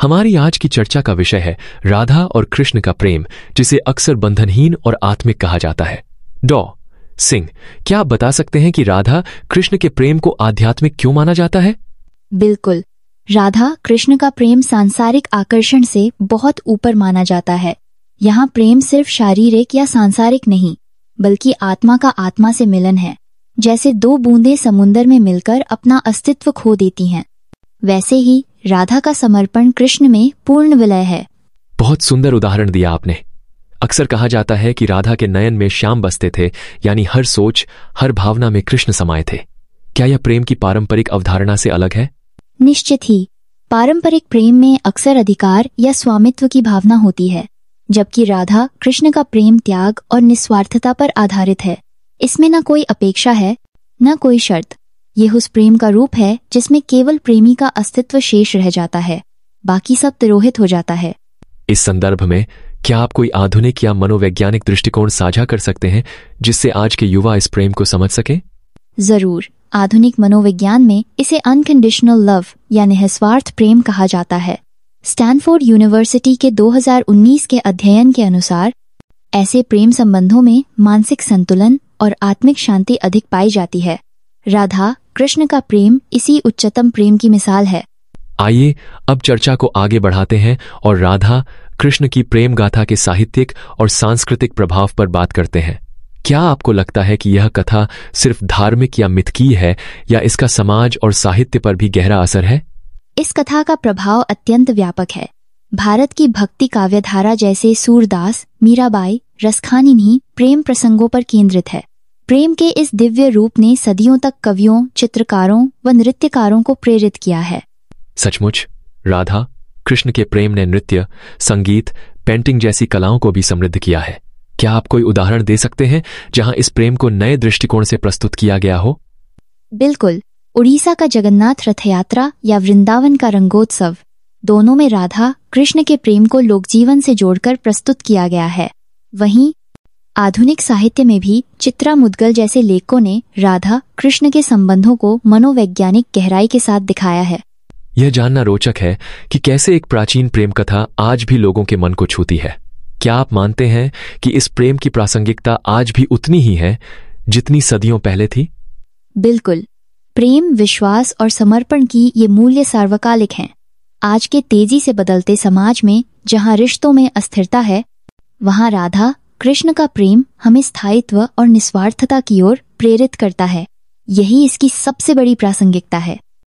हमारी आज की चर्चा का विषय है राधा और कृष्ण का प्रेम, जिसे अक्सर बंधनहीन और आत्मिक कहा जाता है। डॉ. सिंह, क्या आप बता सकते हैं कि राधा कृष्ण के प्रेम को आध्यात्मिक क्यों माना जाता है? बिल्कुल, राधा कृष्ण का प्रेम सांसारिक आकर्षण से बहुत ऊपर माना जाता है। यहाँ प्रेम सिर्फ शारीरिक या सांसारिक नहीं, बल्कि आत्मा का आत्मा से मिलन है। जैसे दो बूंदें समुद्र में मिलकर अपना अस्तित्व खो देती हैं, वैसे ही राधा का समर्पण कृष्ण में पूर्ण विलय है। बहुत सुंदर उदाहरण दिया आपने। अक्सर कहा जाता है कि राधा के नयन में श्याम बसते थे, यानी हर सोच, हर भावना में कृष्ण समाये थे। क्या यह प्रेम की पारंपरिक अवधारणा से अलग है? निश्चित ही। पारंपरिक प्रेम में अक्सर अधिकार या स्वामित्व की भावना होती है, जबकि राधा कृष्ण का प्रेम त्याग और निस्वार्थता पर आधारित है। इसमें न कोई अपेक्षा है, न कोई शर्त। यह उस प्रेम का रूप है जिसमें केवल प्रेमी का अस्तित्व शेष रह जाता है, बाकी सब तिरोहित हो जाता है। इस संदर्भ में क्या आप कोई आधुनिक या मनोवैज्ञानिक दृष्टिकोण साझा कर सकते हैं, जिससे आज के युवा इस प्रेम को समझ सके? जरूर। आधुनिक मनोविज्ञान में इसे अनकंडीशनल लव या निस्वार्थ प्रेम कहा जाता है। स्टैनफोर्ड यूनिवर्सिटी के 2019 के अध्ययन के अनुसार ऐसे प्रेम संबंधों में मानसिक संतुलन और आत्मिक शांति अधिक पाई जाती है। राधा कृष्ण का प्रेम इसी उच्चतम प्रेम की मिसाल है। आइए अब चर्चा को आगे बढ़ाते हैं और राधा कृष्ण की प्रेम गाथा के साहित्यिक और सांस्कृतिक प्रभाव पर बात करते हैं। क्या आपको लगता है कि यह कथा सिर्फ धार्मिक या मिथकीय है, या इसका समाज और साहित्य पर भी गहरा असर है? इस कथा का प्रभाव अत्यंत व्यापक है। भारत की भक्ति काव्यधारा जैसे सूरदास, मीराबाई, रसखानी प्रेम प्रसंगों पर केंद्रित है। प्रेम के इस दिव्य रूप ने सदियों तक कवियों, चित्रकारों व नृत्यकारों को प्रेरित किया है। सचमुच, राधा कृष्ण के प्रेम ने नृत्य, संगीत, पेंटिंग जैसी कलाओं को भी समृद्ध किया है। क्या आप कोई उदाहरण दे सकते हैं जहां इस प्रेम को नए दृष्टिकोण से प्रस्तुत किया गया हो? बिल्कुल। उड़ीसा का जगन्नाथ रथ यात्रा या वृंदावन का रंगोत्सव, दोनों में राधा कृष्ण के प्रेम को लोकजीवन से जोड़कर प्रस्तुत किया गया है। वहीं आधुनिक साहित्य में भी चित्रा मुद्गल जैसे लेखकों ने राधा कृष्ण के संबंधों को मनोवैज्ञानिक गहराई के साथ दिखाया है। यह जानना रोचक है कि कैसे एक प्राचीन प्रेम कथा आज भी लोगों के मन को छूती है। क्या आप मानते हैं कि इस प्रेम की प्रासंगिकता आज भी उतनी ही है जितनी सदियों पहले थी? बिल्कुल। प्रेम, विश्वास और समर्पण की ये मूल्य सार्वकालिक हैं। आज के तेजी से बदलते समाज में जहां रिश्तों में अस्थिरता है, वहां राधा कृष्ण का प्रेम हमें स्थायित्व और निस्वार्थता की ओर प्रेरित करता है। यही इसकी सबसे बड़ी प्रासंगिकता है।